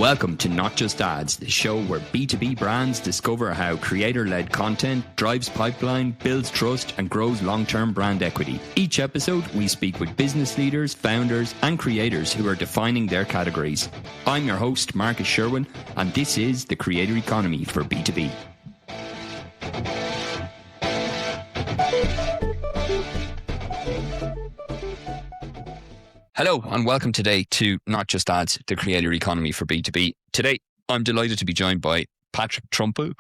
Welcome to Not Just Ads, the show where B2B brands discover how creator-led content drives pipeline, builds trust, and grows long-term brand equity. Each episode, we speak with business leaders, founders, and creators who are defining their categories. I'm your host, Marcus Sherwin, and this is the Creator Economy for B2B. Hello and welcome today to Not Just Ads, the Creator Economy for B2B. Today, I'm delighted to be joined by Patrick Trumpi.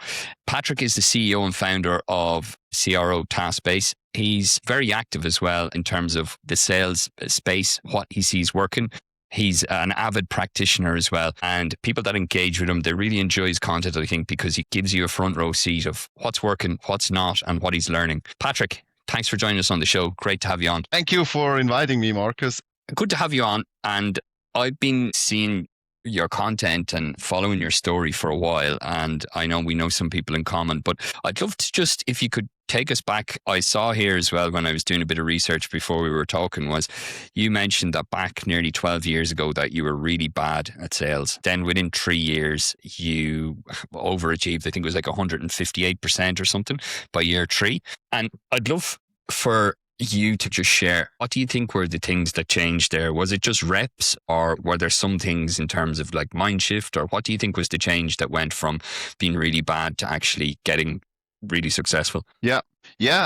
Patrick is the CEO and founder of CRO Taskbase. He's very active as well in terms of the sales space, what he sees working. He's an avid practitioner as well, and people that engage with him, they really enjoy his content, I think, because he gives you a front row seat of what's working, what's not, and what he's learning. Patrick, thanks for joining us on the show. Great to have you on. Thank you for inviting me, Marcus. Good to have you on. And I've been seeing your content and following your story for a while. And I know we know some people in common, but I'd love to just, if you could take us back. I saw here as well when I was doing a bit of research before we were talking, was you mentioned that back nearly 12 years ago that you were really bad at sales. Then within 3 years, you overachieved. I think it was like 158% or something by year 3. And I'd love for you to just share, what do you think were the things that changed there? Was it just reps, or were there some things in terms of like mind shift, or what do you think was the change that went from being really bad to actually getting really successful? Yeah,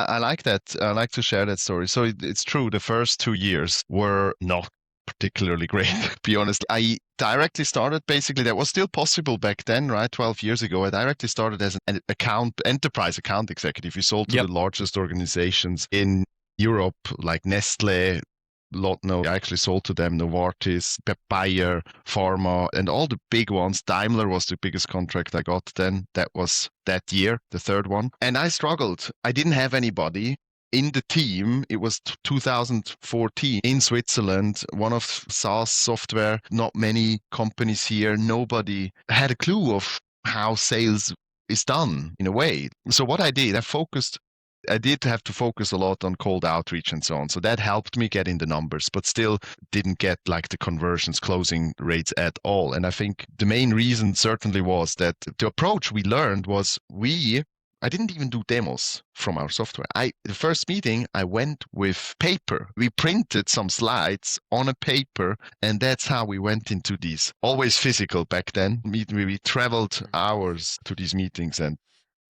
I like that. I like to share that story. So it's true, the first 2 years were not particularly great, to be honest. I directly started, basically, that was still possible back then, right? 12 years ago, I directly started as an enterprise account executive. We sold to the largest organizations in Europe, like Nestle, Lotno. I actually sold to them, Novartis, Bayer, Pharma, and all the big ones. Daimler was the biggest contract I got then. That was that year, the third one. And I struggled. I didn't have anybody in the team. It was 2014 in Switzerland, one of SaaS software, not many companies here. Nobody had a clue of how sales is done in a way. So what I did, I did have to focus a lot on cold outreach and so on. So that helped me get in the numbers, but still didn't get like the conversions, closing rates at all. And I think the main reason certainly was that the approach we learned was I didn't even do demos from our software. The first meeting, I went with paper. We printed some slides on a paper, and that's how we went into these, always physical back then. We traveled hours to these meetings and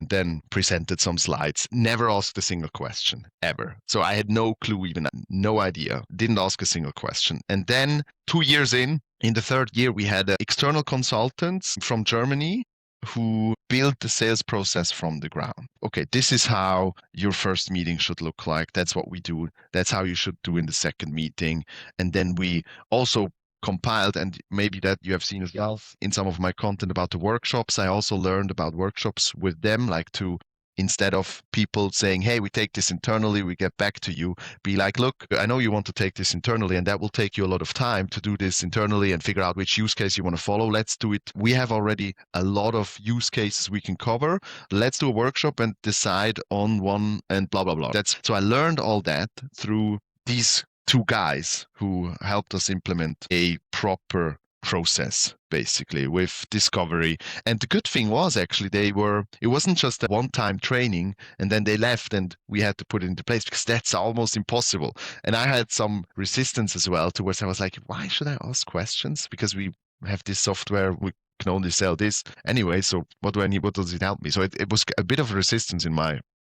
then presented some slides, never asked a single question, ever. So I had no clue, even no idea, didn't ask a single question. And then 2 years in the third year, we had external consultants from Germany who built the sales process from the ground. Okay, this is how your first meeting should look like. That's what we do. That's how you should do in the second meeting. And then we also compiled, and maybe that you have seen as well in some of my content about the workshops. I also learned about workshops with them, like to, instead of people saying, hey, we take this internally, we get back to you, be like, look, I know you want to take this internally, and that will take you a lot of time to do this internally and figure out which use case you want to follow. Let's do it. We have already a lot of use cases we can cover. Let's do a workshop and decide on one and blah, blah, blah. So I learned all that through these 2 guys who helped us implement a proper process, basically, with discovery. And the good thing was, actually, it wasn't just a one-time training and then they left and we had to put it into place, because that's almost impossible. And I had some resistance as well towards, I was like, why should I ask questions? Because we have this software, we can only sell this anyway. So what do I need? What does it help me? So it was a bit of resistance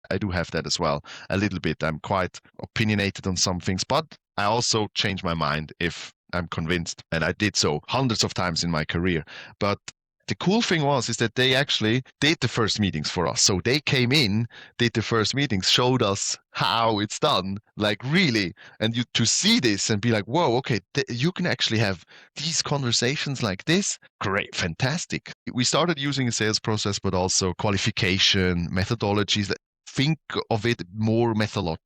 I do have that as well, a little bit. I'm quite opinionated on some things, but I also change my mind if I'm convinced. And I did so hundreds of times in my career. But the cool thing is that they actually did the first meetings for us. So they came in, did the first meetings, showed us how it's done, like really. And to see this and be like, whoa, okay, you can actually have these conversations like this. Great, fantastic. We started using a sales process, but also qualification, methodologies. Think of it more method,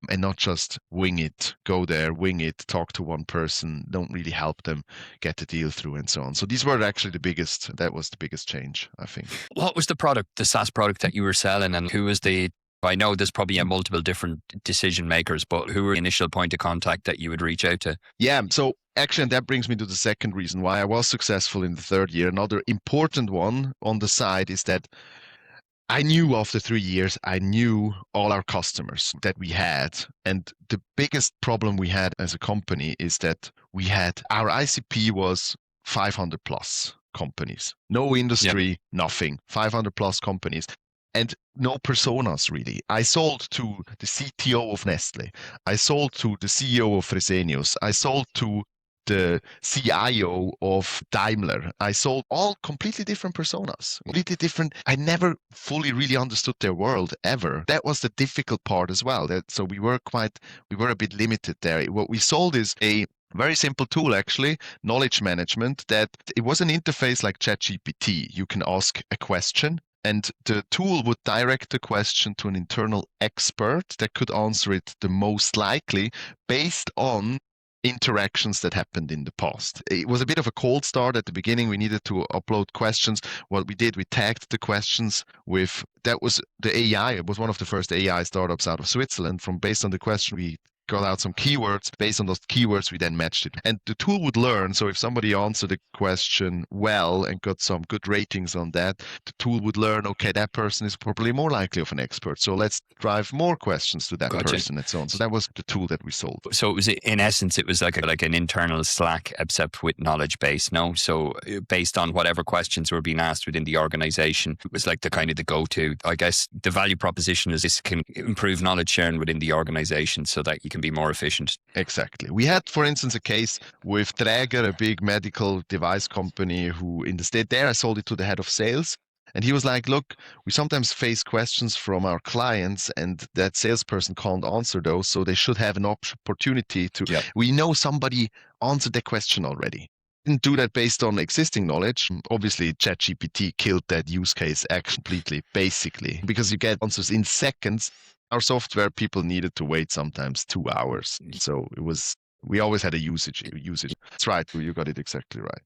and not just wing it, go there, wing it, talk to one person, don't really help them get the deal through and so on. So these were actually that was the biggest change, I think. What was the product, the SaaS product that you were selling, and who was the I know there's probably a multiple different decision makers, but who were the initial point of contact that you would reach out to? Yeah. So actually, and that brings me to the second reason why I was successful in the third year. Another important one on the side is that I knew after 3 years, I knew all our customers that we had. And the biggest problem we had as a company is that we had our ICP was 500 plus companies, no Yeah. industry, nothing, 500 plus companies. And no personas really. I sold to the CTO of Nestle. I sold to the CEO of Fresenius. I sold to the CIO of Daimler. I sold all completely different personas, completely different. I never fully really understood their world ever. That was the difficult part as well. So we were a bit limited there. What we sold is a very simple tool, actually, knowledge management, that it was an interface like ChatGPT. You can ask a question and the tool would direct the question to an internal expert that could answer it the most likely based on interactions that happened in the past. It was a bit of a cold start at the beginning. We needed to upload questions. What we did, we tagged the questions with, that was the AI. It was one of the first AI startups out of Switzerland. From based on the question, we got out some keywords. Based on those keywords, we then matched it. And the tool would learn. So if somebody answered the question well and got some good ratings on that, the tool would learn, okay, that person is probably more likely of an expert. So let's drive more questions to that Gotcha. person and so on. So that was the tool that we sold. So it was, in essence, it was like an internal Slack, except with knowledge base. No, so based on whatever questions were being asked within the organization, it was like the kind of the go-to. I guess the value proposition is this can improve knowledge sharing within the organization so that you can be more efficient. Exactly. We had, for instance, a case with Dräger, a big medical device company, who in the state there, I sold it to the head of sales. And he was like, look, we sometimes face questions from our clients and that salesperson can't answer those. So they should have an opportunity to, Yep. we know somebody answered the question already. Didn't do that based on existing knowledge. Obviously, ChatGPT killed that use case completely, basically, because you get answers in seconds. Our software, people needed to wait sometimes 2 hours. So it was, we always had a usage. That's right. You got it exactly right.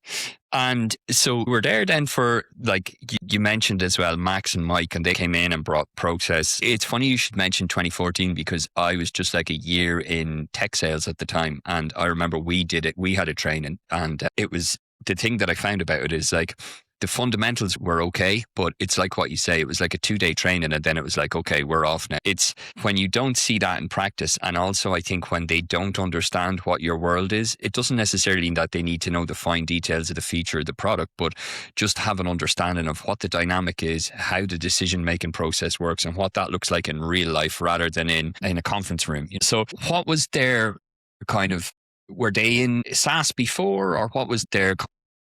And so we're there then for, like you mentioned as well, Max and Mike, and they came in and brought process. It's funny you should mention 2014 because I was just like a year in tech sales at the time. And I remember we did it. We had a training, and it was, the thing that I found about it is like, the fundamentals were okay, but it's like what you say, it was like a 2-day training and then it was like, okay, we're off now. It's when you don't see that in practice. And also I think when they don't understand what your world is, it doesn't necessarily mean that they need to know the fine details of the feature of the product, but just have an understanding of what the dynamic is, how the decision-making process works and what that looks like in real life rather than in a conference room. So what was their kind of, were they in SaaS before, or what was their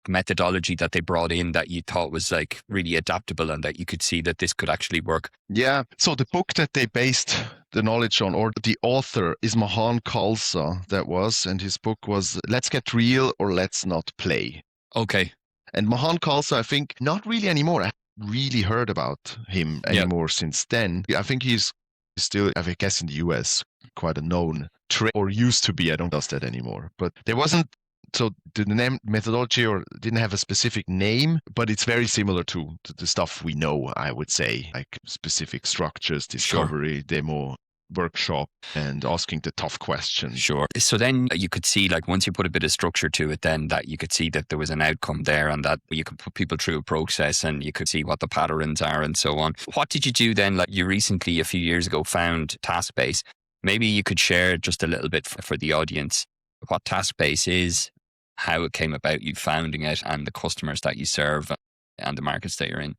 methodology that they brought in that you thought was like really adaptable and that you could see that this could actually work? Yeah. So the book that they based the knowledge on, or the author, is Mahan Khalsa, that was, and his book was Let's Get Real or Let's Not Play. Okay. And Mahan Khalsa, I think, not really anymore. I haven't really heard about him anymore since then. I think he's still, I guess, in the US, quite a known or used to be. I don't does that anymore. But there wasn't, so the name methodology or didn't have a specific name, but it's very similar to the stuff we know, I would say, like specific structures, discovery, demo, workshop, and asking the tough questions. Sure. So then you could see, like, once you put a bit of structure to it, then that you could see that there was an outcome there and that you could put people through a process and you could see what the patterns are and so on. What did you do then? Like, you recently, a few years ago, found Taskbase. Maybe you could share just a little bit for the audience what Taskbase is, how it came about, you founding it, and the customers that you serve and the markets that you're in.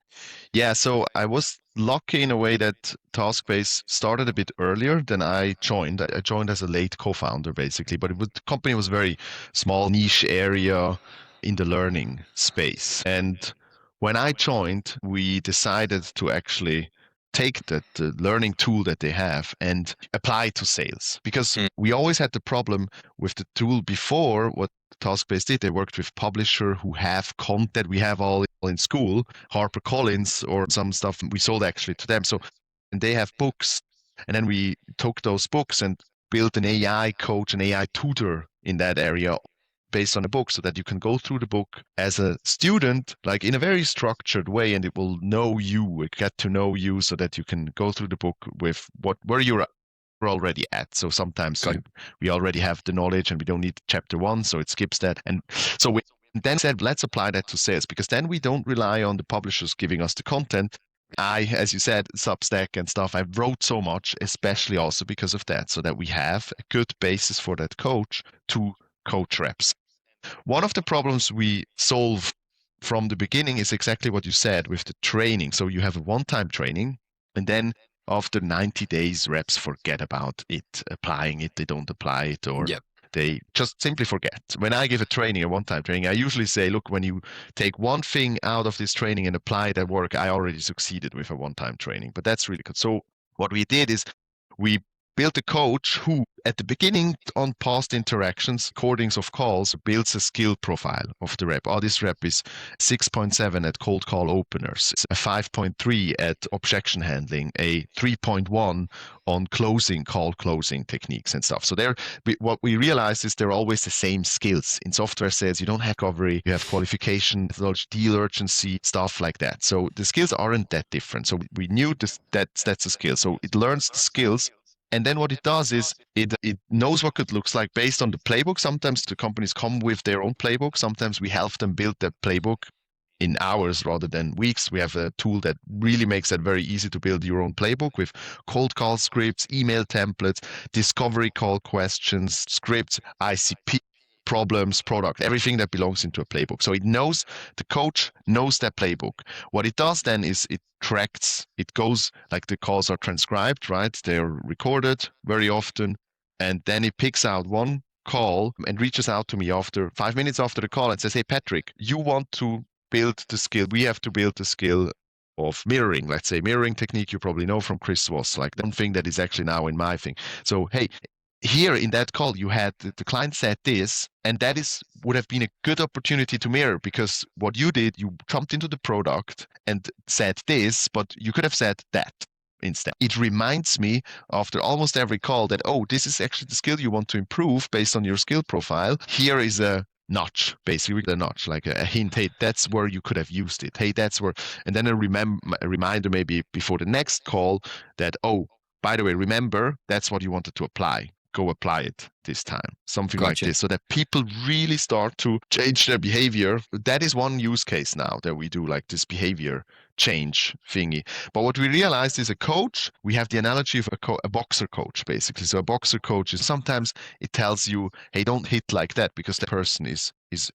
Yeah, so I was lucky in a way that Taskbase started a bit earlier than I joined. I joined as a late co-founder, basically, but the company was very small, niche area in the learning space. And when I joined, we decided to actually take the learning tool that they have and apply it to sales. Because we always had the problem with the tool before. What Taskbase did, they worked with publisher who have content we have all in school, HarperCollins or some stuff we sold actually to them. So, and they have books, and then we took those books and built an AI coach, an AI tutor in that area based on a book so that you can go through the book as a student, like in a very structured way, and it will know you, it get to know you so that you can go through the book with where you're already at. So sometimes Got we already have the knowledge and we don't need chapter one, so it skips that. And so we then said, let's apply that to sales, because then we don't rely on the publishers giving us the content. As you said, Substack and stuff, I wrote so much, especially also because of that, so that we have a good basis for that coach to coach reps. One of the problems we solve from the beginning is exactly what you said with the training. So you have a one-time training, and then after 90 days, reps forget about it, applying it, they don't apply it, or Yep. they just simply forget. When I give a training, a one-time training, I usually say, look, when you take one thing out of this training and apply it at work, I already succeeded with a one-time training. But that's really good. So what we did is we built a coach who, at the beginning, on past interactions, recordings of calls, builds a skill profile of the rep. Oh, this rep is 6.7 at cold call openers, a 5.3 at objection handling, a 3.1 on call closing techniques and stuff. So what we realized is they're always the same skills. In software sales, you don't have recovery, you have qualification, deal urgency, stuff like that. So the skills aren't that different. So we knew that's a skill. So it learns the skills. And then what it does is it knows what good looks like based on the playbook. Sometimes the companies come with their own playbook. Sometimes we help them build that playbook in hours rather than weeks. We have a tool that really makes it very easy to build your own playbook with cold call scripts, email templates, discovery call questions, scripts, ICP, problems, product, everything that belongs into a playbook. So the coach knows that playbook. What it does then is it tracks, it goes like the calls are transcribed, right? They're recorded very often. And then it picks out one call and reaches out to me after 5 minutes after the call and says, hey, Patrick, you want to build the skill. We have to build the skill of mirroring, let's say mirroring technique you probably know from Chris Voss, like one thing that is actually now in my thing. So, hey, here in that call, you had the client said this, and that would have been a good opportunity to mirror, because what you did, you jumped into the product and said this, but you could have said that instead. It reminds me after almost every call that, oh, this is actually the skill you want to improve based on your skill profile. Here is a notch, basically a notch, like a hint. Hey, that's where you could have used it. Hey, that's where, and then a reminder maybe before the next call that, oh, by the way, remember, that's what you wanted to apply. Go apply it this time. Something like Gotcha. this, so that people really start to change their behavior. That is one use case now that we do, like this behavior change thingy. But what we realized is a coach, we have the analogy of a boxer coach, basically. So a boxer coach is sometimes it tells you, hey, don't hit like that because the person is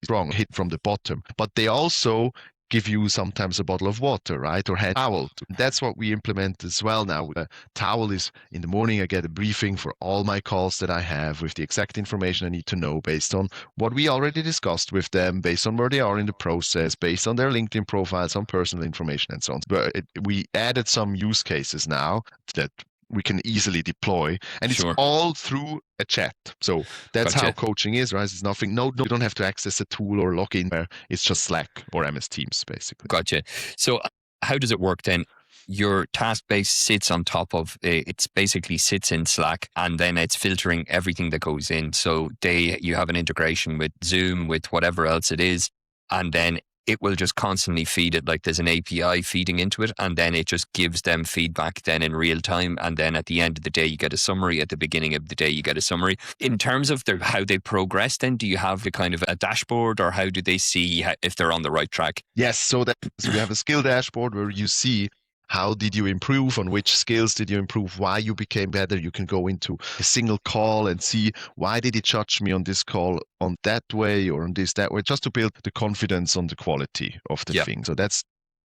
wrong, hit from the bottom. But they also give you sometimes a bottle of water, right? Or head towel. That's what we implement as well now. A towel is in the morning, I get a briefing for all my calls that I have with the exact information I need to know based on what we already discussed with them, based on where they are in the process, based on their LinkedIn profiles, on personal information and so on. But we added some use cases now that we can easily deploy, and it's Sure. all through a chat. So that's how Gotcha. coaching is, right? It's nothing. No, you don't have to access a tool or log in there. It's just Slack or MS Teams, basically. Gotcha. So how does it work then? Your task base sits on top of it's basically sits in Slack, and then it's filtering everything that goes in. So you have an integration with Zoom, with whatever else it is, and then it will just constantly feed it. Like there's an API feeding into it, and then it just gives them feedback then in real time. And then at the end of the day, you get a summary. At the beginning of the day, you get a summary. In terms of how they progress, then do you have a kind of a dashboard, or how do they see if they're on the right track? Yes, so we have a skill dashboard where you see how did you improve, on which skills did you improve, why you became better. You can go into a single call and see why did he judge me on this call on that way or on this that way, just to build the confidence on the quality of the thing. So it's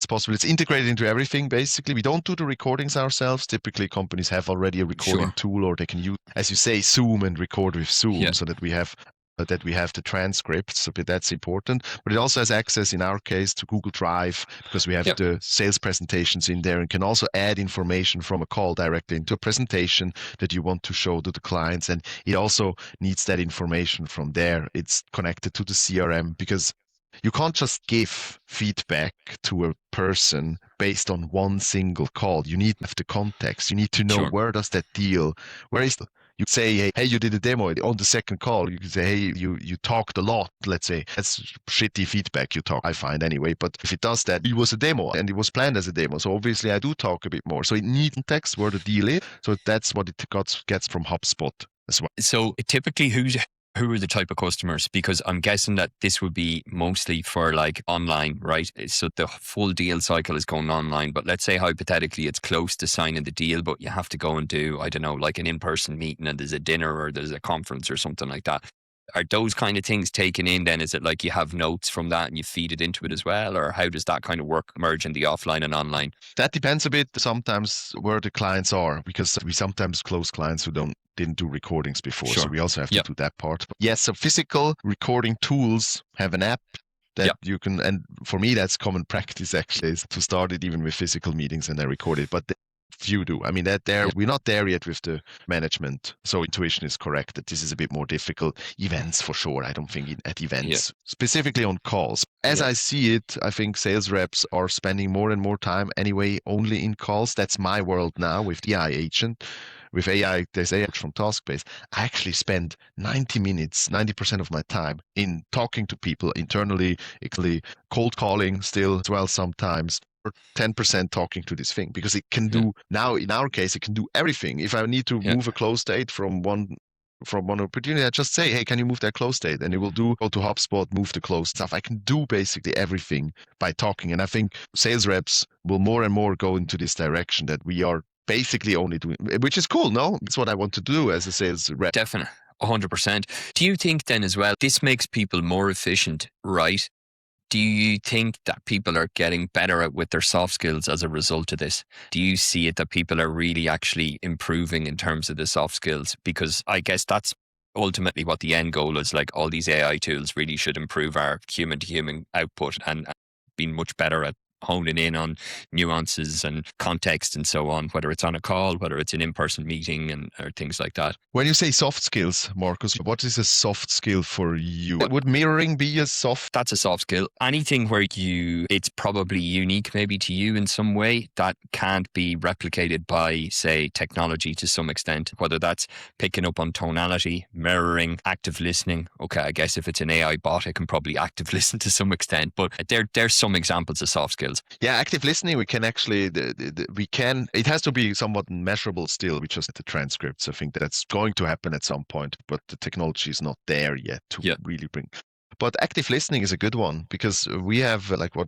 possible. It's integrated into everything, basically. We don't do the recordings ourselves. Typically, companies have already a recording tool, or they can use, as you say, Zoom and record with Zoom, so that we have the transcripts, so that's important. But it also has access, in our case, to Google Drive, because we have the sales presentations in there, and can also add information from a call directly into a presentation that you want to show to the clients. And it also needs that information from there. It's connected to the CRM, because you can't just give feedback to a person based on one single call. You need to have the context. You need to know where does that deal, where is You say, hey, you did a demo. On the second call, you can say, hey, you talked a lot, let's say. That's shitty feedback you talk, I find anyway. But if it does that, it was a demo and it was planned as a demo. So obviously I do talk a bit more. So it needs context where the deal is. So that's what it gets from HubSpot as well. So typically, who are the type of customers? Because I'm guessing that this would be mostly for like online, right? So the full deal cycle is going online. But let's say hypothetically it's close to signing the deal, but you have to go and do, I don't know, like an in-person meeting, and there's a dinner or there's a conference or something like that. Are those kind of things taken in then? Is it like you have notes from that and you feed it into it as well? Or how does that kind of work, merging the offline and online? That depends a bit sometimes where the clients are, because we sometimes close clients who didn't do recordings before. Sure. So we also have to Yep. do that part. But yes, so physical recording tools have an app that Yep. you can, and for me that's common practice actually, is to start it even with physical meetings and I record it. But few do. I mean, that there we're not there yet with the management. So intuition is correct that this is a bit more difficult. Events for sure. I don't think at events, specifically on calls. As I see it, I think sales reps are spending more and more time anyway only in calls. That's my world now with the AI agent. With AI, there's AI from Taskbase. I actually spend 90 minutes, 90% of my time in talking to people internally, actually cold calling still as well sometimes, 10% talking to this thing, because it can do now in our case it can do everything. If I need to move a close date from one opportunity, I just say, hey, can you move that close date, and it will go to HubSpot, move the close stuff. I can do basically everything by talking, and I think sales reps will more and more go into this direction, that we are basically only doing, which is cool. No, it's what I want to do as a sales rep. Definitely. 100%. Do you think then as well, this makes people more efficient, right? Do you think that people are getting better with their soft skills as a result of this? Do you see it that people are really actually improving in terms of the soft skills? Because I guess that's ultimately what the end goal is. Like, all these AI tools really should improve our human to human output and being much better at honing in on nuances and context and so on, whether it's on a call, whether it's an in-person meeting, and or things like that. When you say soft skills, Marcus, what is a soft skill for you? Would mirroring be a soft? That's a soft skill. Anything where it's probably unique maybe to you in some way that can't be replicated by, say, technology to some extent, whether that's picking up on tonality, mirroring, active listening. Okay, I guess if it's an AI bot, it can probably active listen to some extent, but there's some examples of soft skills. Yeah, active listening, we can actually, it has to be somewhat measurable still. We just the transcripts. I think that's going to happen at some point, but the technology is not there yet to really bring. But active listening is a good one, because we have like what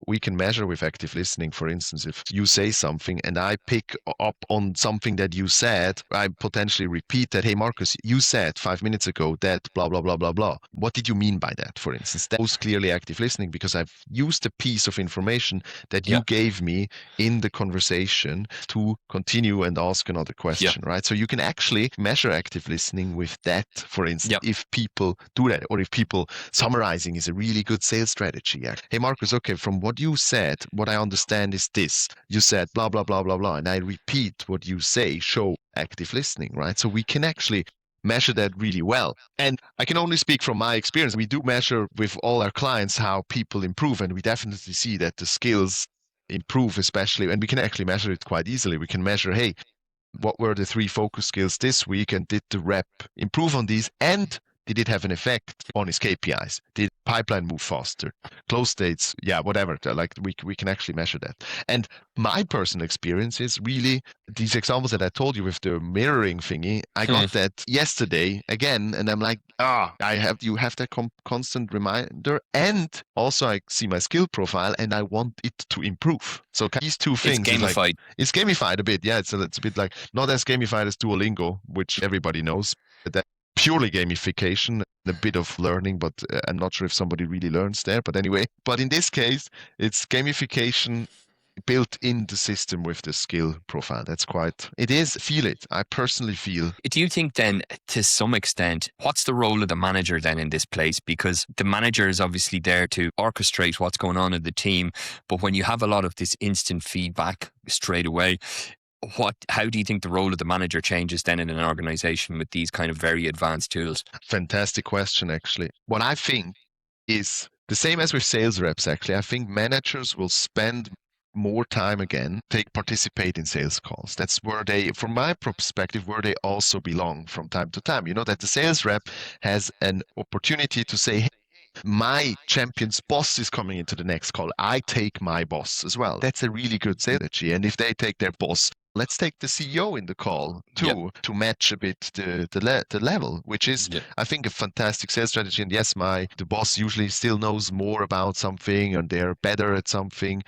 we can measure with active listening. For instance, if you say something and I pick up on something that you said, I potentially repeat that. Hey, Marcus, you said 5 minutes ago that blah, blah, blah, blah, blah. What did you mean by that, for instance? That was clearly active listening, because I've used a piece of information that you gave me in the conversation to continue and ask another question, right? So you can actually measure active listening with that, for instance, if people do that, or if people summarizing is a really good sales strategy. Hey, Marcus, okay, from what you said, what I understand is this. You said blah, blah, blah, blah, blah. And I repeat what you say, show active listening, right? So we can actually measure that really well. And I can only speak from my experience. We do measure with all our clients how people improve. And we definitely see that the skills improve, especially, and we can actually measure it quite easily. We can measure, hey, what were the 3 focus skills this week? And did the rep improve on these? And did it have an effect on his KPIs? Did pipeline move faster? Close dates? Yeah, whatever. Like we can actually measure that. And my personal experience is really these examples that I told you with the mirroring thingy. I got that yesterday again, and I'm like, you have that constant reminder. And also I see my skill profile and I want it to improve. So these two things. It's gamified. It's gamified a bit. Yeah, it's a bit like, not as gamified as Duolingo, which everybody knows. But that purely gamification, a bit of learning, but I'm not sure if somebody really learns there. But anyway, but in this case, it's gamification built in the system with the skill profile. Feel it. I personally feel. Do you think then, to some extent, what's the role of the manager then in this place? Because the manager is obviously there to orchestrate what's going on in the team. But when you have a lot of this instant feedback straight away, how do you think the role of the manager changes then in an organization with these kind of very advanced tools? Fantastic question, actually. What I think is the same as with sales reps, actually. I think managers will spend more time again, participate in sales calls. That's where they, from my perspective, where they also belong from time to time. You know, that the sales rep has an opportunity to say, hey, my champion's boss is coming into the next call. I take my boss as well. That's a really good sales strategy. And if they take their boss, let's take the CEO in the call Yep. too, to match a bit the level, which is, Yep. I think, a fantastic sales strategy. And yes, the boss usually still knows more about something and they're better at something.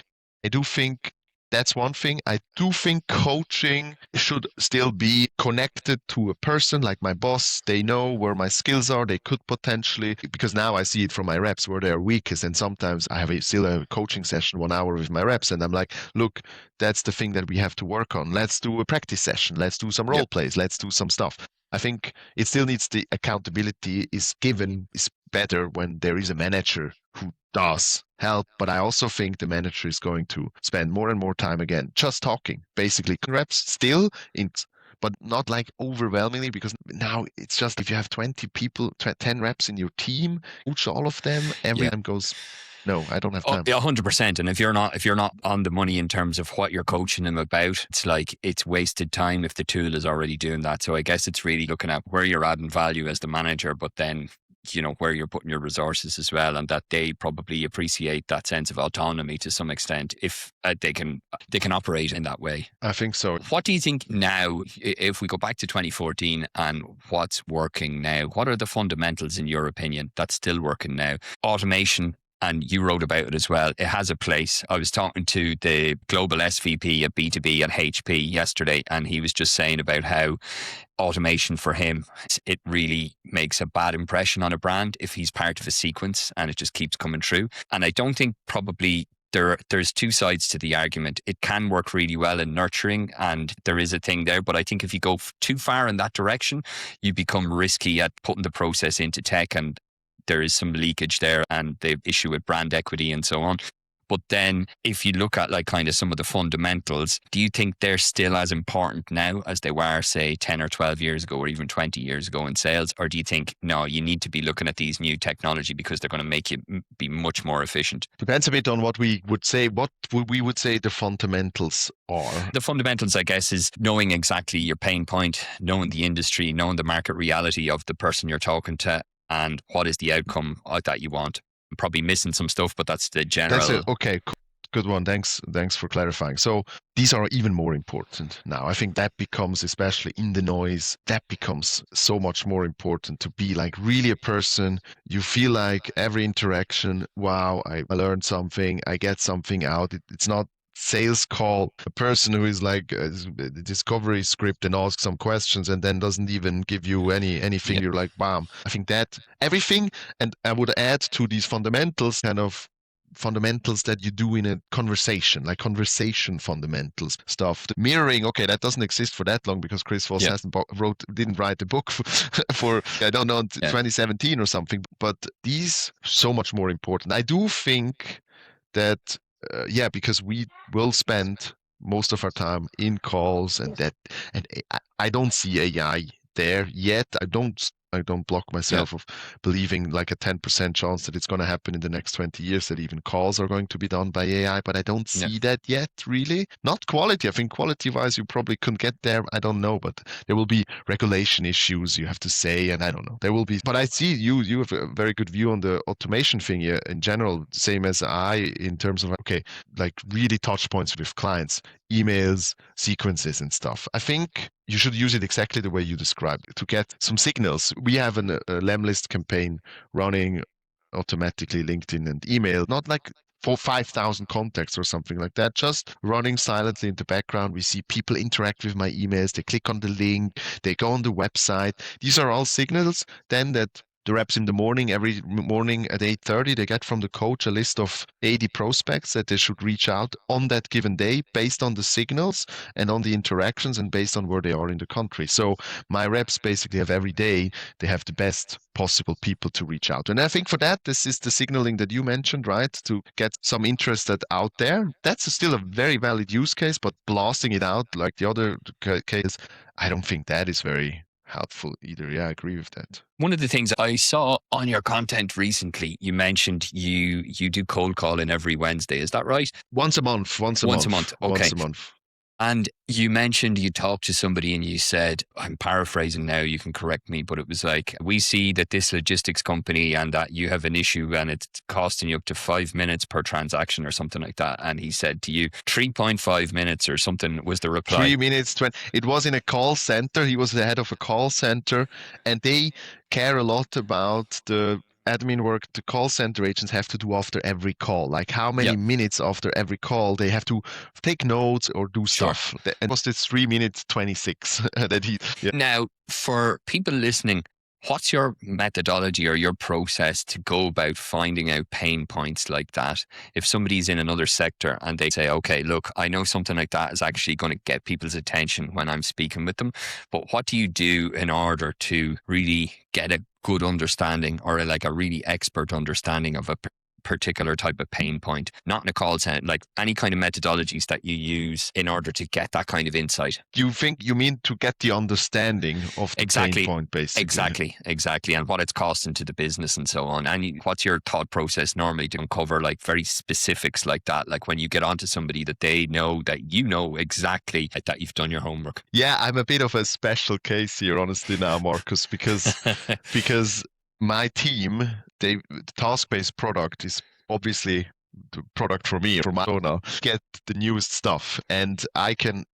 I do think that's one thing. I do think coaching should still be connected to a person like my boss. They know where my skills are. They could potentially, because now I see it from my reps where they're weakest. And sometimes I have still a coaching session 1 hour with my reps. And I'm like, look, that's the thing that we have to work on. Let's do a practice session. Let's do some role Yep. plays. Let's do some stuff. I think it still needs the accountability is given is better when there is a manager who does help. But I also think the manager is going to spend more and more time again just talking, basically reps still in, but not like overwhelmingly, because now it's just if you have 20 people, 10 reps in your team, coach all of them, every Yeah. time goes, no, I don't have Oh, time. 100%. And if you're not on the money in terms of what you're coaching them about, it's like it's wasted time if the tool is already doing that. So I guess it's really looking at where you're adding value as the manager, but then where you're putting your resources as well, and that they probably appreciate that sense of autonomy to some extent if they can operate in that way. I think so. What do you think now, if we go back to 2014 and what's working now? What are the fundamentals in your opinion that's still working now? Automation, and you wrote about it as well. It has a place. I was talking to the global SVP at B2B at HP yesterday, and he was just saying about how automation for him, it really makes a bad impression on a brand if he's part of a sequence and it just keeps coming through. And I don't think probably there's two sides to the argument. It can work really well in nurturing, and there is a thing there. But I think if you go too far in that direction, you become risky at putting the process into tech, and there is some leakage there, and the issue with brand equity and so on. But then if you look at like kind of some of the fundamentals, do you think they're still as important now as they were, say, 10 or 12 years ago or even 20 years ago in sales? Or do you think, no, you need to be looking at these new technology because they're going to make you be much more efficient? Depends a bit on what we would say. What we would say the fundamentals are. The fundamentals, I guess, is knowing exactly your pain point, knowing the industry, knowing the market reality of the person you're talking to, and what is the outcome that you want. I'm probably missing some stuff, but that's the general. That's it. Okay, good one. Thanks for clarifying. So these are even more important now. I think that becomes, especially in the noise, that becomes so much more important to be like really a person. You feel like every interaction, wow, I learned something, I get something out. It's not sales call a person who is like the discovery script and asks some questions and then doesn't even give you anything. You're like, bam. I think that everything, and I would add to these fundamentals kind of fundamentals that you do in a conversation, like conversation fundamentals stuff. The mirroring, okay, that doesn't exist for that long because Chris Voss didn't write the book for I don't know 2017 or something. But these so much more important. I do think that because we will spend most of our time in calls and I don't see AI there yet. I don't block myself of believing like a 10% chance that it's going to happen in the next 20 years that even calls are going to be done by AI, but I don't see that yet, really. Not quality. I think quality-wise, you probably couldn't get there. I don't know, but there will be regulation issues you have to say, and I don't know. There will be, but I see you have a very good view on the automation thing here in general, same as I in terms of, okay, like really touch points with clients, emails, sequences and stuff. I think you should use it exactly the way you described it to get some signals. We have a Lemlist campaign running automatically, LinkedIn and email, not like for 5,000 contacts or something like that, just running silently in the background. We see people interact with my emails. They click on the link. They go on the website. These are all signals then that the reps in the morning, every morning at 8:30, they get from the coach a list of 80 prospects that they should reach out on that given day based on the signals and on the interactions and based on where they are in the country. So my reps basically have every day, they have the best possible people to reach out. And I think for that, this is the signaling that you mentioned, right? To get some interest out there. That's still a very valid use case, but blasting it out like the other case, I don't think that is very helpful either. Yeah, I agree with that. One of the things I saw on your content recently, you mentioned you do cold calling every Wednesday. Is that right? Once a month, once a Once a month, month. once Okay. a month. And you mentioned you talked to somebody and you said, I'm paraphrasing now, you can correct me, but it was like, we see that this logistics company and that you have an issue and it's costing you up to 5 minutes per transaction or something like that. And he said to you, 3.5 minutes or something was the reply. 3 minutes, 20. It was in a call center. He was the head of a call center, and they care a lot about the admin work the call center agents have to do after every call, like how many Yep. minutes after every call they have to take notes or do Sure. stuff. And it was this 3 minutes 26 that he. Yeah. Now, for people listening, what's your methodology or your process to go about finding out pain points like that? If somebody's in another sector and they say, okay, look, I know something like that is actually going to get people's attention when I'm speaking with them, but what do you do in order to really get a good understanding or like a really expert understanding of a particular type of pain point, not in a call center, like any kind of methodologies that you use in order to get that kind of insight? You mean to get the understanding of the pain point, basically? Exactly. And what it's costing to the business and so on. And what's your thought process normally to uncover like very specifics like that? Like when you get onto somebody that they know that you know exactly that you've done your homework. Yeah, I'm a bit of a special case here, honestly, now, Marcus, because my team, the task-based product is obviously the product for me, for my owner, get the newest stuff. And I can,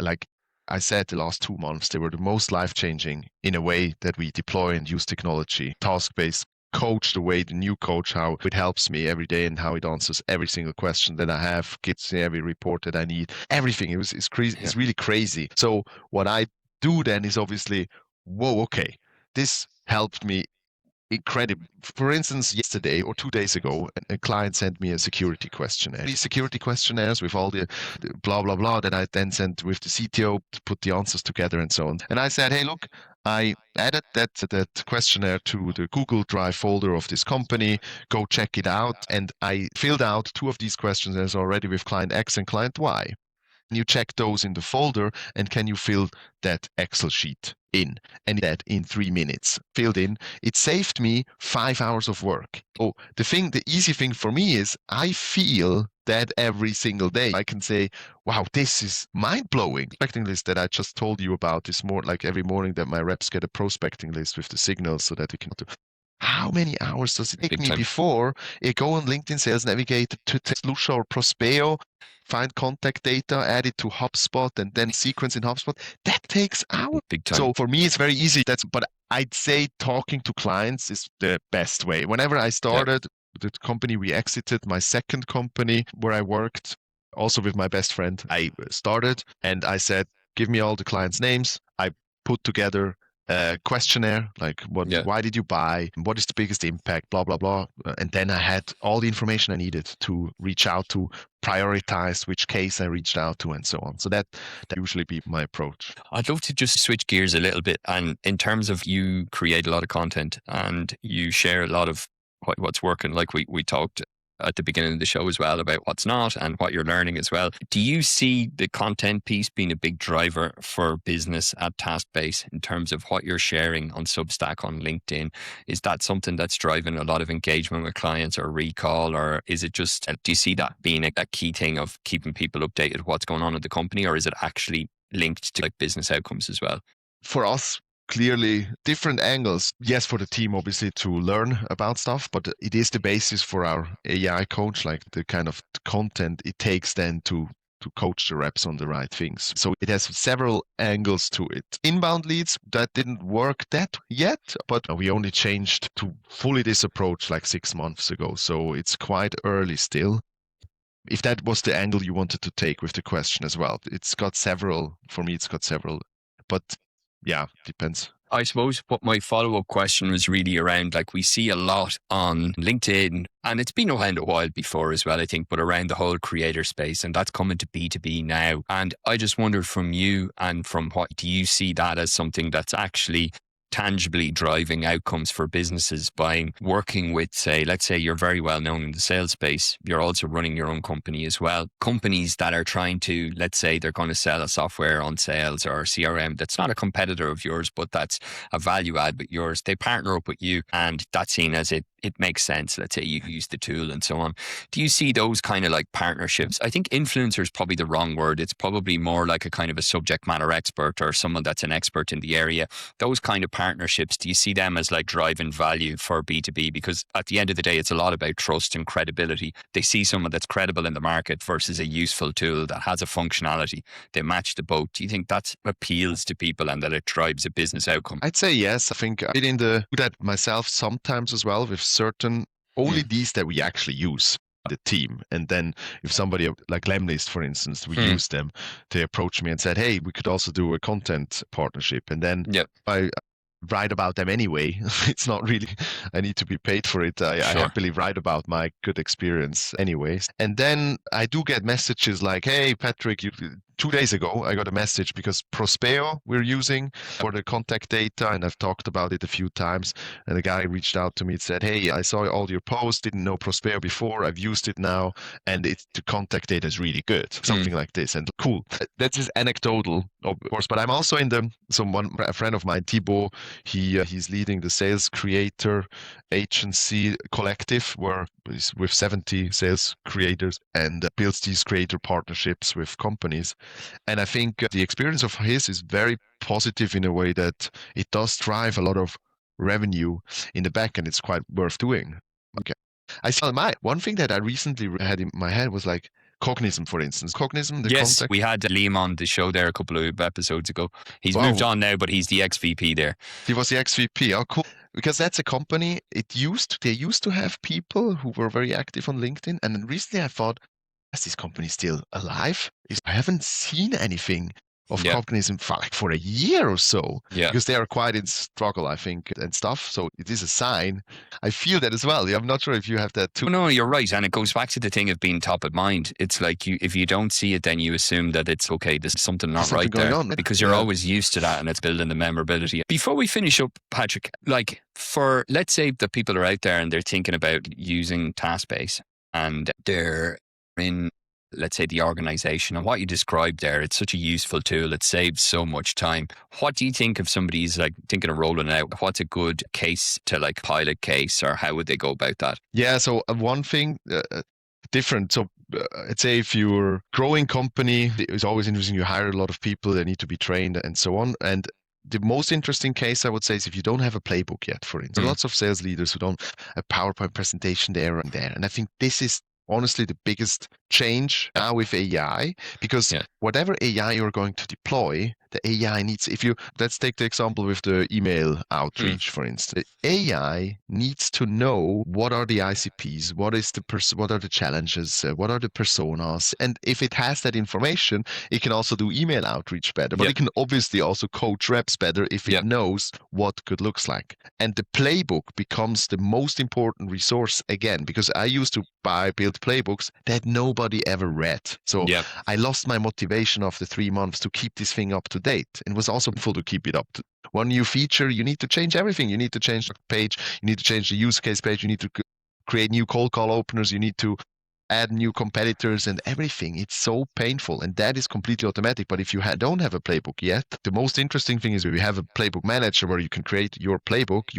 like I said, the last 2 months, they were the most life-changing in a way that we deploy and use technology. Task-based coach, the way the new coach, how it helps me every day and how it answers every single question that I have, gives me every report that I need, everything. It's crazy. It's really crazy. So what I do then is obviously, whoa, okay, this helped me incredible. For instance, yesterday or 2 days ago, a client sent me a security questionnaire. These security questionnaires with all the blah, blah, blah that I then sent with the CTO to put the answers together and so on. And I said, hey, look, I added that questionnaire to the Google Drive folder of this company. Go check it out. And I filled out 2 of these questionnaires already with client X and client Y. You check those in the folder, and can you fill that Excel sheet in? And that in 3 minutes filled in. It saved me 5 hours of work. Oh, the easy thing for me is I feel that every single day I can say, wow, this is mind blowing. Prospecting list that I just told you about is more like every morning that my reps get a prospecting list with the signals so that they can do. How many hours does it take me before I go on LinkedIn Sales Navigator to Lusha or Prospeo, find contact data, add it to HubSpot, and then sequence in HubSpot? That takes hours. Big time. So for me, it's very easy. But I'd say talking to clients is the best way. Whenever I started the company, we exited my second company where I worked, also with my best friend. I started and I said, give me all the clients' names. I put together questionnaire, like why did you buy, what is the biggest impact, blah blah blah, and then I had all the information I needed to reach out to, prioritize which case I reached out to, and so on. So that usually be my approach. I'd love to just switch gears a little bit, and in terms of you create a lot of content and you share a lot of what's working, like we talked at the beginning of the show as well about what's not and what you're learning as well. Do you see the content piece being a big driver for business at Taskbase in terms of what you're sharing on Substack, on LinkedIn? Is that something that's driving a lot of engagement with clients or recall, or is it just, do you see that being a key thing of keeping people updated what's going on at the company, or is it actually linked to like business outcomes as well? For us, clearly different angles. Yes, for the team, obviously, to learn about stuff, but it is the basis for our AI coach, like the kind of content it takes then to coach the reps on the right things. So it has several angles to it. Inbound leads, that didn't work that yet, but we only changed to fully this approach like 6 months ago. So it's quite early still. If that was the angle you wanted to take with the question as well, it's got several, for me, it's got several, but yeah, depends. I suppose what my follow-up question was really around, like we see a lot on LinkedIn, and it's been around a while before as well, I think, but around the whole creator space, and that's coming to B2B now. And I just wondered from you and from what, do you see that as something that's actually tangibly driving outcomes for businesses by working with, say, let's say you're very well known in the sales space. You're also running your own company as well. Companies that are trying to, let's say they're going to sell a software on sales or CRM that's not a competitor of yours, but that's a value add with yours. They partner up with you, and that's seen as it makes sense. Let's say you use the tool and so on. Do you see those kind of like partnerships? I think influencer is probably the wrong word. It's probably more like a kind of a subject matter expert or someone that's an expert in the area. Those kind of partnerships, do you see them as like driving value for B2B? Because at the end of the day, it's a lot about trust and credibility. They see someone that's credible in the market versus a useful tool that has a functionality. They match the boat. Do you think that appeals to people and that it drives a business outcome? I'd say yes. I think I did do that myself sometimes as well with certain, only these that we actually use the team. And then if somebody like Lemlist, for instance, we use them, they approached me and said, hey, we could also do a content partnership. And then I write about them anyway. It's not really, I need to be paid for it. I happily write about my good experience anyways. And then I do get messages like, hey, Patrick, 2 days ago, I got a message because Prospeo we're using for the contact data, and I've talked about it a few times. And the guy reached out to me and said, hey, I saw all your posts, didn't know Prospeo before, I've used it now, and the contact data is really good. Something like this. And cool. That's just anecdotal, of course. But I'm also in a friend of mine, Thibaut, he's leading the sales creator agency collective where he's with 70 sales creators and builds these creator partnerships with companies. And I think the experience of his is very positive in a way that it does drive a lot of revenue in the back, and it's quite worth doing. Okay. I saw one thing that I recently had in my head was like Cognism, for instance. Cognism, the contact. We had Liam on the show there a couple of episodes ago. He's moved on now, but he's the ex-VP there. He was the ex-VP. Oh, cool. Because that's a company, they used to have people who were very active on LinkedIn. And then recently I thought, is this company still alive? I haven't seen anything of Cognism for a year or so. Because they are quite in struggle, I think, and stuff. So it is a sign. I feel that as well. I'm not sure if you have that too. No, you're right. And it goes back to the thing of being top of mind. It's like if you don't see it, then you assume that it's okay. There's something not right there. On. Because you're always used to that, and it's building the memorability. Before we finish up, Patrick, like for, let's say the people are out there and they're thinking about using Taskbase and they're in, let's say, the organization, and what you described there, it's such a useful tool. It saves so much time. What do you think if somebody's like thinking of rolling out? What's a good case to like pilot case, or how would they go about that? Yeah. So one thing different. So I'd say if you're a growing company, it's always interesting. You hire a lot of people, they need to be trained and so on. And the most interesting case, I would say, is if you don't have a playbook yet, for instance. There are lots of sales leaders who don't have a PowerPoint presentation there and there. And I think this is honestly the biggest change now with AI, because whatever AI you're going to deploy, the AI needs, let's take the example with the email outreach, for instance. The AI needs to know what are the ICPs, what are the challenges, what are the personas. And if it has that information, it can also do email outreach better, but it can obviously also coach reps better if it knows what good looks like. And the playbook becomes the most important resource again, because I used to build playbooks that nobody ever read. So I lost my motivation after 3 months to keep this thing up to date. And it was also painful to keep it up to one new feature. You need to change everything. You need to change the page. You need to change the use case page. You need to create new cold call openers. You need to add new competitors and everything. It's so painful, and that is completely automatic. But if you don't have a playbook yet, the most interesting thing is we have a playbook manager where you can create your playbook.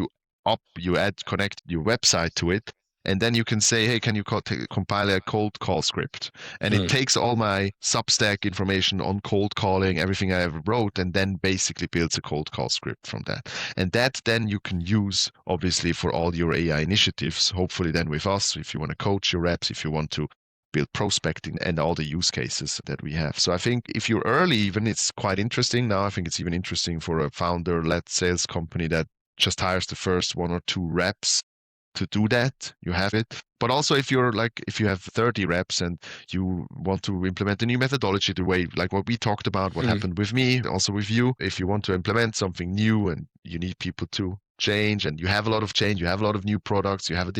Connect your website to it. And then you can say, hey, can you compile a cold call script? And it takes all my Substack information on cold calling, everything I ever wrote, and then basically builds a cold call script from that. And that then you can use, obviously, for all your AI initiatives, hopefully then with us, if you want to coach your reps, if you want to build prospecting and all the use cases that we have. So I think if you're early, even it's quite interesting. Now I think it's even interesting for a founder-led sales company that just hires the first 1 or 2 reps to do that. You have it. But also if you have 30 reps and you want to implement a new methodology, the way like what we talked about, what happened with me, also with you, if you want to implement something new and you need people to change, and you have a lot of change, you have a lot of new products, you have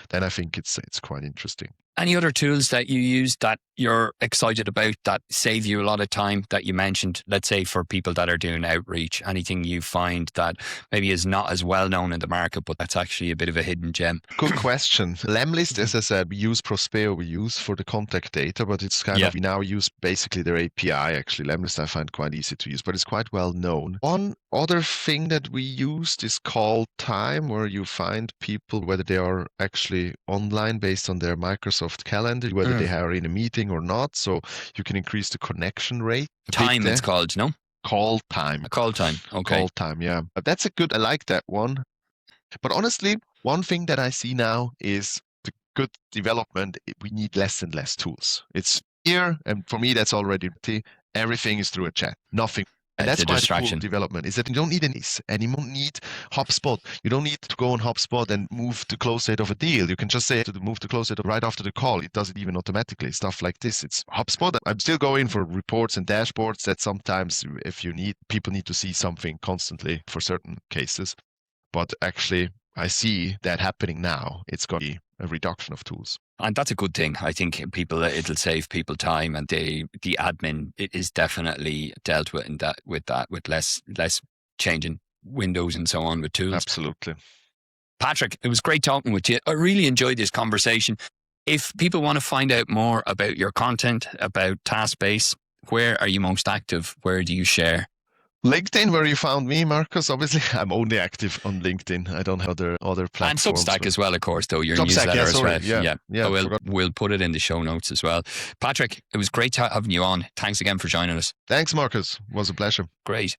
then I think it's quite interesting. Any other tools that you use that you're excited about that save you a lot of time that you mentioned? Let's say for people that are doing outreach, anything you find that maybe is not as well known in the market, but that's actually a bit of a hidden gem. Good question. Lemlist, as I said, we use Prospeo, we use for the contact data, but it's kind Yeah. of, we now use basically their API. Actually, Lemlist I find quite easy to use, but it's quite well known. One other thing that we used is call time, where you find people, whether they are actually online based on their Microsoft calendar, whether they are in a meeting or not. So you can increase the connection rate. Time it's called, no? Call time. Call time. Okay. Call time, yeah. But that's a good, I like that one. But honestly, one thing that I see now is the good development. We need less and less tools. It's here, and for me, that's already everything is through a chat. Nothing. And that's quite a cool development, is that you don't need and you don't need HubSpot. You don't need to go on HubSpot and move the close date of a deal. You can just say to move the close date right after the call. It does it even automatically, stuff like this. It's HubSpot. I'm still going for reports and dashboards that sometimes if you need, people need to see something constantly for certain cases. But actually, I see that happening now. It's going to be a reduction of tools. And that's a good thing. I think it'll save people time, and the admin, it is definitely dealt with with less changing windows and so on with tools. Absolutely. Patrick, it was great talking with you. I really enjoyed this conversation. If people want to find out more about your content, about Taskbase, where are you most active? Where do you share? LinkedIn, where you found me, Marcus. Obviously, I'm only active on LinkedIn. I don't have other platforms. And Substack as well, of course, though, your newsletter as well. Yeah. We'll put it in the show notes as well. Patrick, it was great having you on. Thanks again for joining us. Thanks, Marcus. It was a pleasure. Great.